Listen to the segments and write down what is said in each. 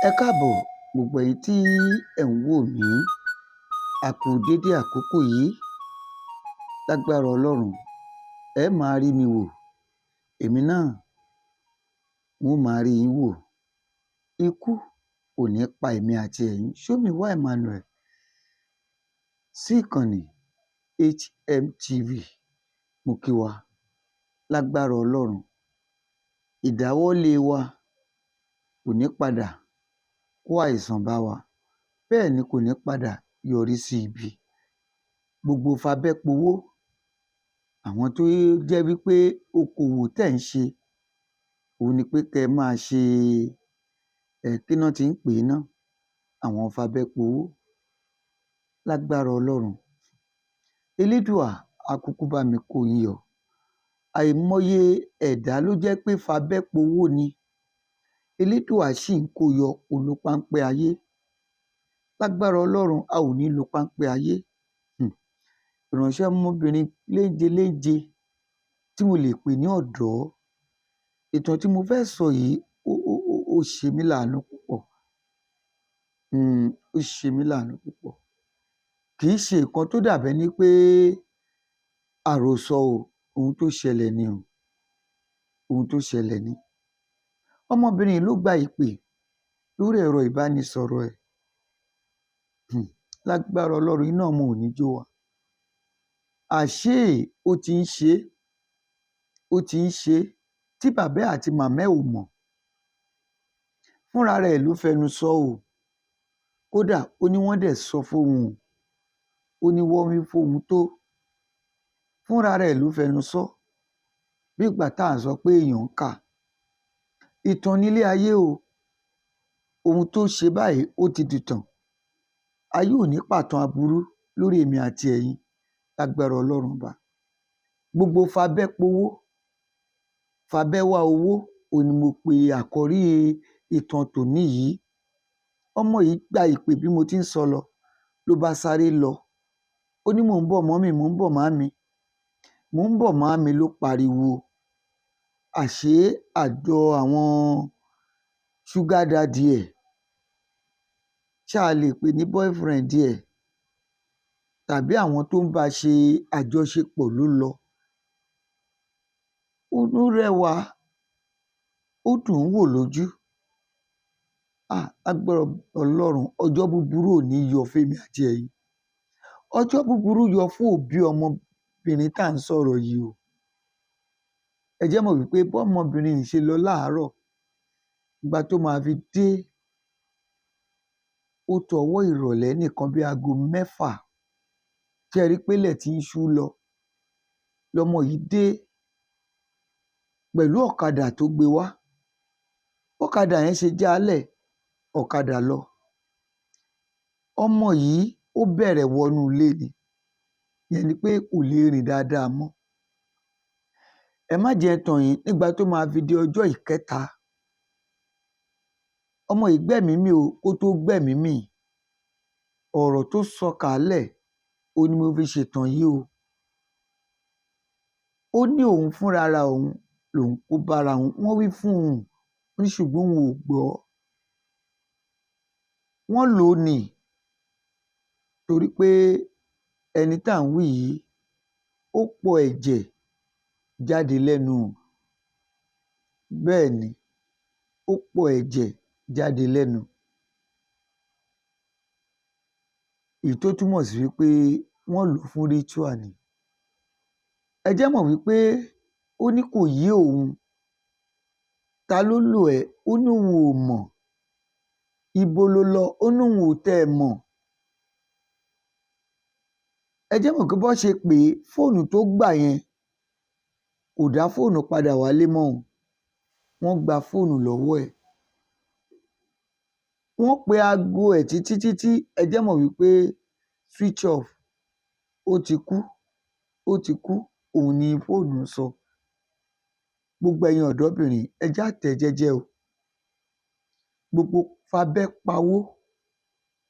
Ẹ káàbọ̀ gbogbo ẹ̀yin tí ẹ̀ ń wò mí. A kú dédé àkókò yìí. Lágbára Ọlọ́run, ẹ máa rí mi wò. Èmi náà n ó máa rí yín wò. Ikú kò ní pa èmi àti ẹ̀yin. Ṣómìwá Emmanuel sí ìkànnì HMTV. Mo kí wa lágbára Ọlọ́run. Ìdáwọ́lé wa kò ní padà kó àìsàn bá wa. Bẹ́ẹ̀ ni kò ní padà yọrí sí ibi. Gbogbo fabẹ́powó, àwọn tó jẹ́ wípé okòwò tẹ̀ ń ṣe, òun ni pé kẹ́ ẹ máa ṣe kí ná ti ń pè é ná, àwọn fabẹ́powó lágbára Ọlọ́run. Elédùà á kúkú bá mi kó yín yọ. Àìmọye ẹ̀dá ló jẹ́ pé fabẹ́powó ni. Elédùà sì ń kó yọ olúpáńpẹ́ ayé. Lágbára Ọlọ́run, a ò ní lo páńpẹ́ ayé. Ìránṣẹ́ ọmọbìnrin léńjeléńje tí mo lè pè ní ọ̀dọ́. Ìtàn tí mo fẹ́ sọ yìí ó ṣe mí láàánú púpọ̀. Ó ṣe mí láàánú púpọ̀. Kì í ṣe nǹkan tó dàbẹ́ ní pé àròsọ o, ohun tó ṣẹlẹ̀ ni o. Ohun tó ṣẹlẹ̀ ni. Ọmọbìnrin yìí ló gba ìpè lórí ẹ̀rọ ìbánisọ̀rọ̀ ẹ̀. Lágbára Ọlọ́run, iná ọmọ ò ní jó wa. Àṣé ó ti ń ṣe é, ó ti ń ṣe é tí bàbá ẹ̀ àti màmá ẹ̀ ò mọ̀. Fúnra rẹ̀ ló fẹnu sọ o. Kódà ó ní wọ́n dẹ̀ sọ fóun o. Ó ní wọ́n wí fóun tó. Fúnra rẹ̀ ló fẹnu sọ. Bí ìgbà tá à ń sọ pé èèyàn ń kà. Ìtàn nílé ayé o. Ohun tó ṣe báyìí ó ti dìtàn. Ayé ò ní pàtàn aburú lórí èmi àti ẹ̀yin. Lágbára Ọlọ́run Ọba. Gbogbo fabẹ́powó, fabẹ́wá owó, òun ni mo pe àkọ́rí ìtàn tòní yìí. Ọmọ yìí gba ìpè bí mo ti ń sọ lọ, ló bá sáré lọ. Ó ní mò ń bọ̀ mọ́mì, mò ń bọ̀ màámi. Mò ń bọ̀ màámi ló pariwo. Àṣé àjọ àwọn sugar daddy ẹ̀, ṣáà lè pè ní boyfriend ẹ̀, tàbí àwọn tó ń bá ṣe àjọṣepọ̀ ló lọ. Ó rẹwà, ó dùn ún wò lójú. Lágbára Ọlọ́run, ọjọ́ búburú ò ní yọ fẹ́mi àti ẹ̀yin. Ọjọ́ búburú yọ fún òbí ọmọbìnrin tá à ń sọ̀rọ̀ yìí o. Ẹ jẹ́ mọ̀ wípé bọ́mọbìnrin yìí ṣe lọ láàárọ̀, ìgbà tó máa fi dé, ó tó ọwọ́ ìrọ̀lẹ́ nìkan bí aago 6. Ṣé ẹ rí pé ilẹ̀ tí ń ṣú lọ. Lọmọ yìí dé pẹ̀lú ọ̀kadà tó gbé wá. Ọ̀kadà yẹn ṣe jálẹ̀, ọ̀kadà lọ. Ọmọ yìí ó bẹ̀rẹ̀ wọnú ilé ni. Ìyẹn ni pé kò lè rìn dáadáa mọ́. Ẹ má jẹ́ n tàn yín, nígbà tó máa fi di ọjọ́ ìkẹta, ọmọ yìí gbẹ̀mí mì o. Kó tó gbẹ̀mí mì, ọ̀rọ̀ tó sọ kàálẹ̀, ó ní mo fi ṣètàn yìí o. Ó ní òun fúnra ra òun lòun kó bára òun. Wọ́n wí fún òun, ó ní ṣùgbọ́n òun ò gbọ́. Wọ́n lò ó nì torí pé ẹni tá à ń wí yìí ó pọ̀ ẹ̀jẹ̀ jáde lẹ́nu. Bẹ́ẹ̀ ni, ó pọ̀ ẹ̀jẹ̀ jáde lẹ́nu. Èyí tó túmọ̀ sí wípé wọ́n lò ó fún ritual ni. Ẹ jẹ́ mọ̀ wípé ó ní kò yé òun. Ta ló lò ẹ́? Ó ní òun ò mọ̀. Ibo lo lọ? Ó ní òun ò tẹ́ ẹ mọ̀. Ẹ jẹ́ mọ̀ pé bọ́ ṣe pé fóònù tó gbà yẹn kò dá fóònù padà wálé mọ́ o. Wọ́n gba fóònù lọ́wọ́ ẹ̀. Wọ́n pe aago ẹ̀ títí. Ẹ jẹ́ mọ̀ wípé switch off. Ó ti kú. Ó ti kú. Òun ni fóònù sọ. Gbogbo ẹ̀yin ọ̀dọ́bìnrin, ẹ jẹ́ á tẹ̀ jẹ́jẹ́ o. Gbogbo fabẹ́pawó,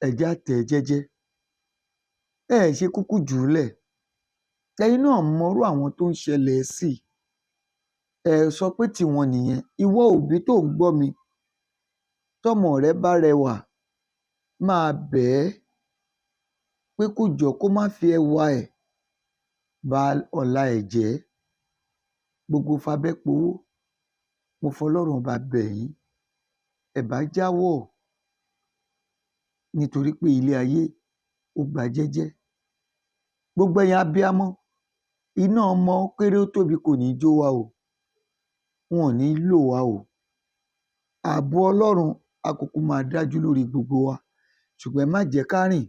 ẹ jẹ́ á tẹ̀ jẹ́jẹ́. Ẹ ṣe kúkú jù ú lẹ̀. Ẹ̀yin náà mọrú àwọn tó ń ṣẹlẹ̀ sí. Ẹ sọ pé tiwọn nìyẹn. Ìwọ òbí tó ń gbọ́ mi, tọ́mọ rẹ bá rẹwà máa bẹ̀ ẹ́ pé kó jọ̀ọ́ kó má fi ẹwà ẹ̀ ba ọ̀la ẹ̀ jẹ́. Gbogbo fabẹ́powó, mo fọlọ́run ọba bẹ̀ yín, ẹ bá jáwọ́ nítorí pé ilé ayé ó gba jẹ́jẹ́. Gbogbo ẹ̀yin abiyamọ, iná ọmọ ó kéré ó tóbi kò ní jó wa o, wọn ò ní lò wá o. Ààbò Ọlọ́run á kúkú máa dájú lórí gbogbo wa, ṣùgbọ́n ẹ má jẹ́ ká rìn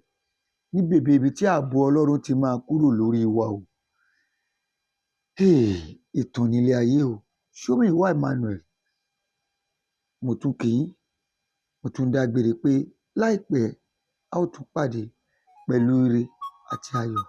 ní bèbè ibi tí ààbò Ọlọ́run ti máa kúrò lórí wa o. Ìtàn nílé ayé o. Ṣómìwá Emmanuel, mo tún kí yín, mo tún dágbére pé láìpẹ́ a ó tún pàdé pẹ̀lú ire àti ayọ̀.